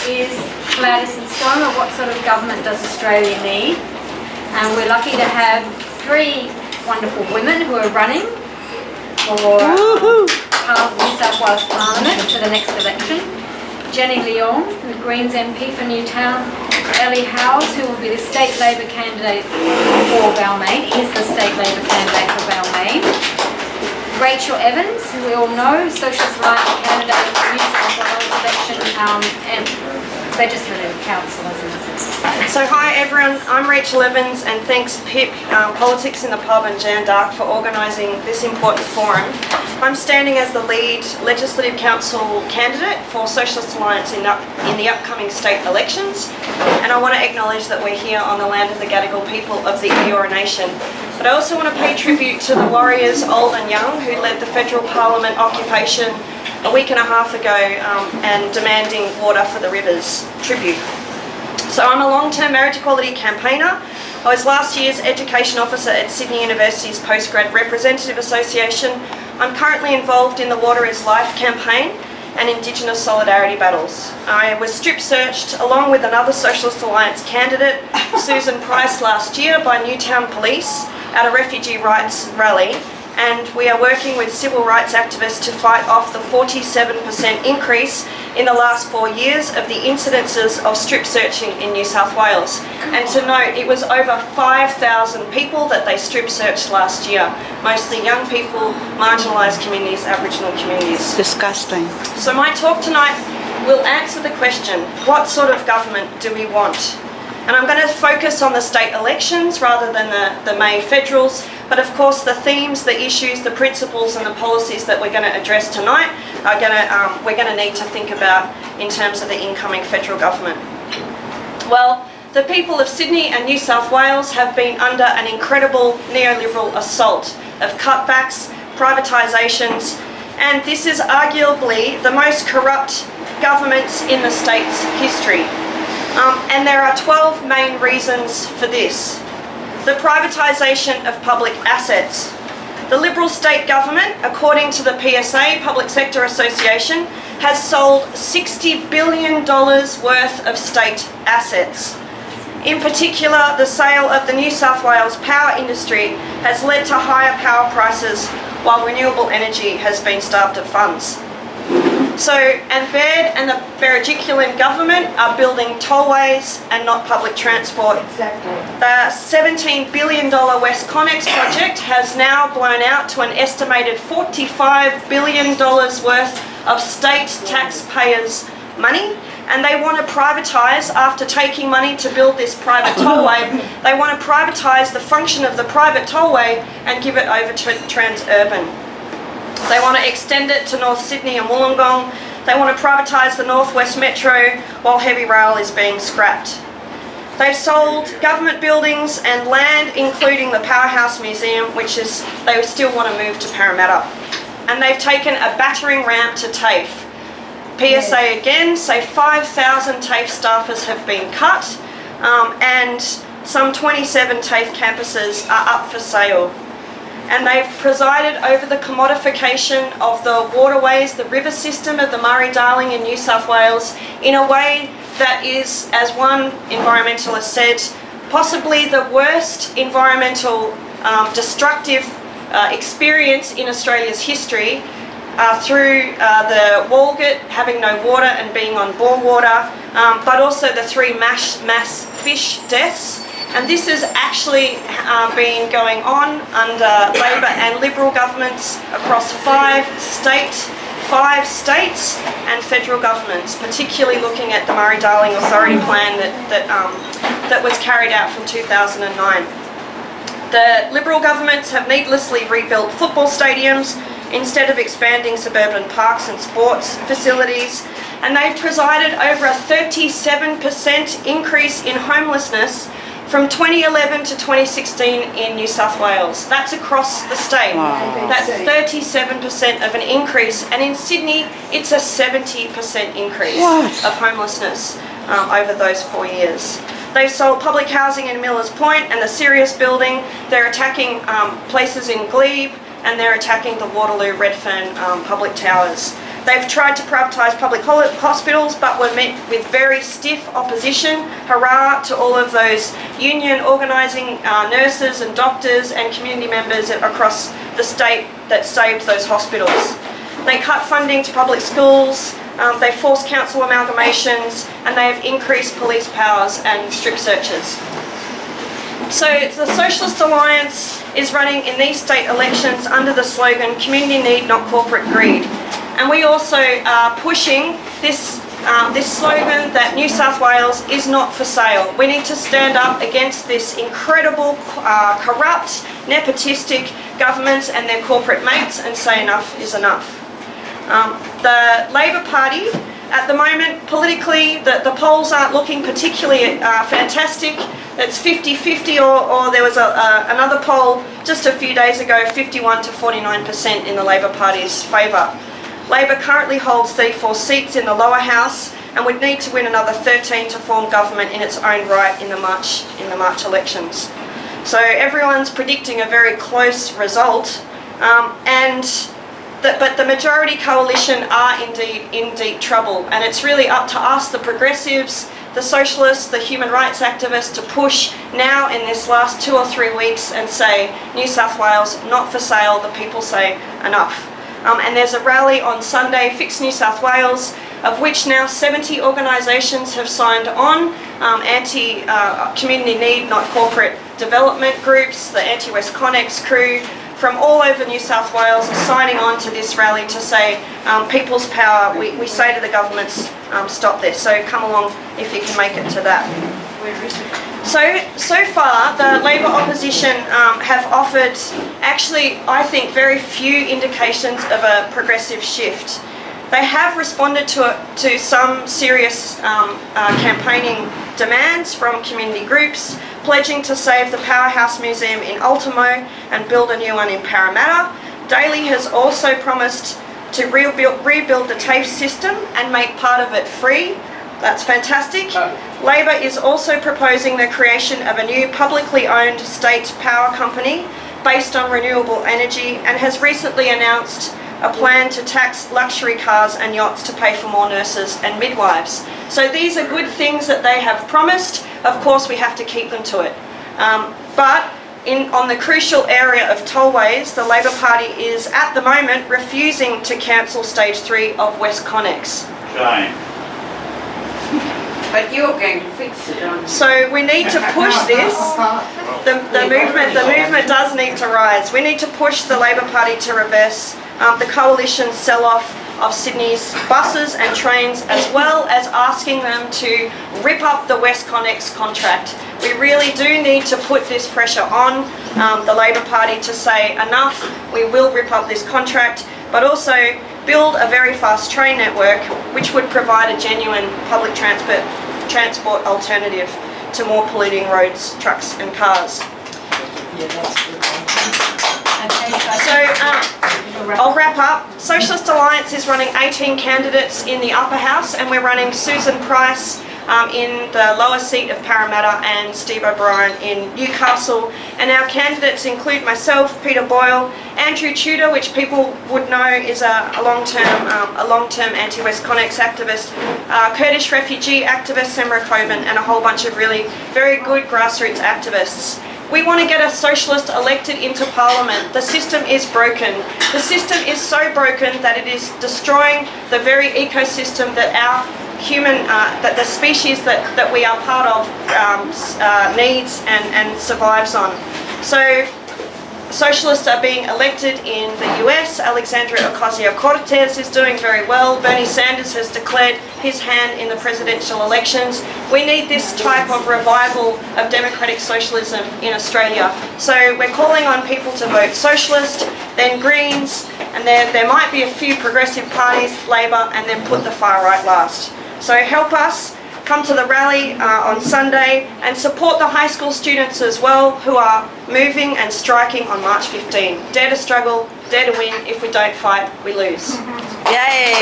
is Gladys and Stoma. What sort of government does Australia need? And we're lucky to have three wonderful women who are running for New South Wales Parliament for the next election. Jenny Leong, the Greens MP for Newtown. Ellie Howes, who will be the State Labor candidate for Balmain, is the State Labor candidate for Balmain. Rachel Evans, who we all know, Socialist Alliance candidate for New South Wales election and legislative council, isn't it? So hi everyone, I'm Rachel Evans and thanks PIP, Politics in the Pub and Jan Dark for organising this important forum. I'm standing as the lead Legislative Council candidate for Socialist Alliance in the upcoming state elections, and I want to acknowledge that we're here on the land of the Gadigal people of the Eora Nation. But I also want to pay tribute to the warriors old and young who led the federal parliament occupation a week and a half ago and demanding water for the rivers. Tribute. So I'm a long-term marriage equality campaigner. I was last year's education officer at Sydney University's Postgrad Representative Association. I'm currently involved in the Water is Life campaign and Indigenous solidarity battles. I was strip searched along with another Socialist Alliance candidate, Susan Price, last year by Newtown Police at a refugee rights rally, and we are working with civil rights activists to fight off the 47% increase in the last 4 years of the incidences of strip searching in New South Wales. And to note, it was over 5,000 people that they strip searched last year, mostly young people, marginalised communities, Aboriginal communities. Disgusting. So my talk tonight will answer the question, what sort of government do we want? And I'm going to focus on the state elections rather than the May federals, but of course the themes, the issues, the principles and the policies that we're going to address tonight are we're going to need to think about in terms of the incoming federal government. Well, the people of Sydney and New South Wales have been under an incredible neoliberal assault of cutbacks, privatisations, and this is arguably the most corrupt governments in the state's history. And there are 12 main reasons for this. The privatisation of public assets. The Liberal state government, according to the PSA, Public Sector Association, has sold $60 billion worth of state assets. In particular, the sale of the New South Wales power industry has led to higher power prices, while renewable energy has been starved of funds. So, and Baird and the Berejiklian government are building tollways and not public transport. Exactly. The $17 billion West Connex project has now blown out to an estimated $45 billion worth of state taxpayers' money, and they want to privatise, after taking money to build this private tollway, they want to privatise the function of the private tollway and give it over to Transurban. They want to extend it to North Sydney and Wollongong. They want to privatise the North West Metro while heavy rail is being scrapped. They've sold government buildings and land, including the Powerhouse Museum, which they still want to move to Parramatta. And they've taken a battering ramp to TAFE. PSA again say 5,000 TAFE staffers have been cut, and some 27 TAFE campuses are up for sale. And they've presided over the commodification of the waterways, the river system of the Murray-Darling in New South Wales, in a way that is, as one environmentalist said, possibly the worst environmental destructive experience in Australia's history, through the Walgett having no water and being on bore water, but also the 3 mass fish deaths. And this has actually been going on under Labor and Liberal governments across 5 states and federal governments, particularly looking at the Murray-Darling Authority Plan that was carried out from 2009. The Liberal governments have needlessly rebuilt football stadiums instead of expanding suburban parks and sports facilities, and they've presided over a 37% increase in homelessness from 2011 to 2016 in New South Wales. That's across the state. Wow. That's 37% of an increase, and in Sydney it's a 70% increase of homelessness over those 4 years. They've sold public housing in Millers Point and the Sirius building. They're attacking places in Glebe, and they're attacking the Waterloo Redfern public towers. They've tried to privatise public hospitals, but were met with very stiff opposition. Hurrah to all of those union organising nurses and doctors and community members across the state that saved those hospitals. They cut funding to public schools, they forced council amalgamations, and they have increased police powers and strip searches. So the Socialist Alliance is running in these state elections under the slogan, "Community need, not corporate greed." And we also are pushing this slogan that New South Wales is not for sale. We need to stand up against this incredible, corrupt, nepotistic governments and their corporate mates and say enough is enough. The Labor Party, at the moment, politically, the polls aren't looking particularly fantastic. It's 50-50, or there was another poll just a few days ago, 51 to 49% in the Labor Party's favour. Labor currently holds 34 seats in the lower house and would need to win another 13 to form government in its own right in the March elections. So everyone's predicting a very close result, but the majority coalition are indeed in deep trouble, and it's really up to us, the progressives, the socialists, the human rights activists, to push now in this last 2 or 3 weeks and say, New South Wales, not for sale, the people say enough. And there's a rally on Sunday, Fix New South Wales, of which now 70 organisations have signed on, anti-community need, not corporate development groups, the anti-West Connex crew, from all over New South Wales are signing on to this rally to say, people's power, we say to the governments, stop this. So come along if you can make it to that. So far, the Labor opposition have offered, actually, I think, very few indications of a progressive shift. They have responded to some serious campaigning demands from community groups, pledging to save the Powerhouse Museum in Ultimo and build a new one in Parramatta. Daly has also promised to rebuild the TAFE system and make part of it free. That's fantastic. Labor is also proposing the creation of a new publicly owned state power company based on renewable energy, and has recently announced a plan to tax luxury cars and yachts to pay for more nurses and midwives. So these are good things that they have promised. Of course, we have to keep them to it. But on the crucial area of tollways, the Labor Party is at the moment refusing to cancel stage 3 of West Connex. Shame. But you're going to fix it, aren't you? So we need to push this. The movement does need to rise. We need to push the Labor Party to reverse the coalition's sell-off of Sydney's buses and trains, as well as asking them to rip up the West Connex contract. We really do need to put this pressure on the Labor Party to say enough, we will rip up this contract, but also build a very fast train network which would provide a genuine public transport alternative to more polluting roads, trucks and cars. Yeah, that's good. So I'll wrap up. Socialist Alliance is running 18 candidates in the upper house, and we're running Susan Price in the lower seat of Parramatta and Steve O'Brien in Newcastle. And our candidates include myself, Peter Boyle, Andrew Tudor, which people would know is a long-term anti-West Connex activist, Kurdish refugee activist Semra Coben, and a whole bunch of really very good grassroots activists. We want to get a socialist elected into Parliament. The system is broken. The system is so broken that it is destroying the very ecosystem that our that the species that we are part of needs and survives on. So socialists are being elected in the US. Alexandria Ocasio-Cortez is doing very well. Bernie Sanders has declared his hand in the presidential elections. We need this type of revival of democratic socialism in Australia. So we're calling on people to vote socialist, then Greens, and there might be a few progressive parties, Labor, and then put the far right last. So help us. Come to the rally on Sunday and support the high school students as well, who are moving and striking on March 15. Dare to struggle, dare to win. If we don't fight, we lose. Yay!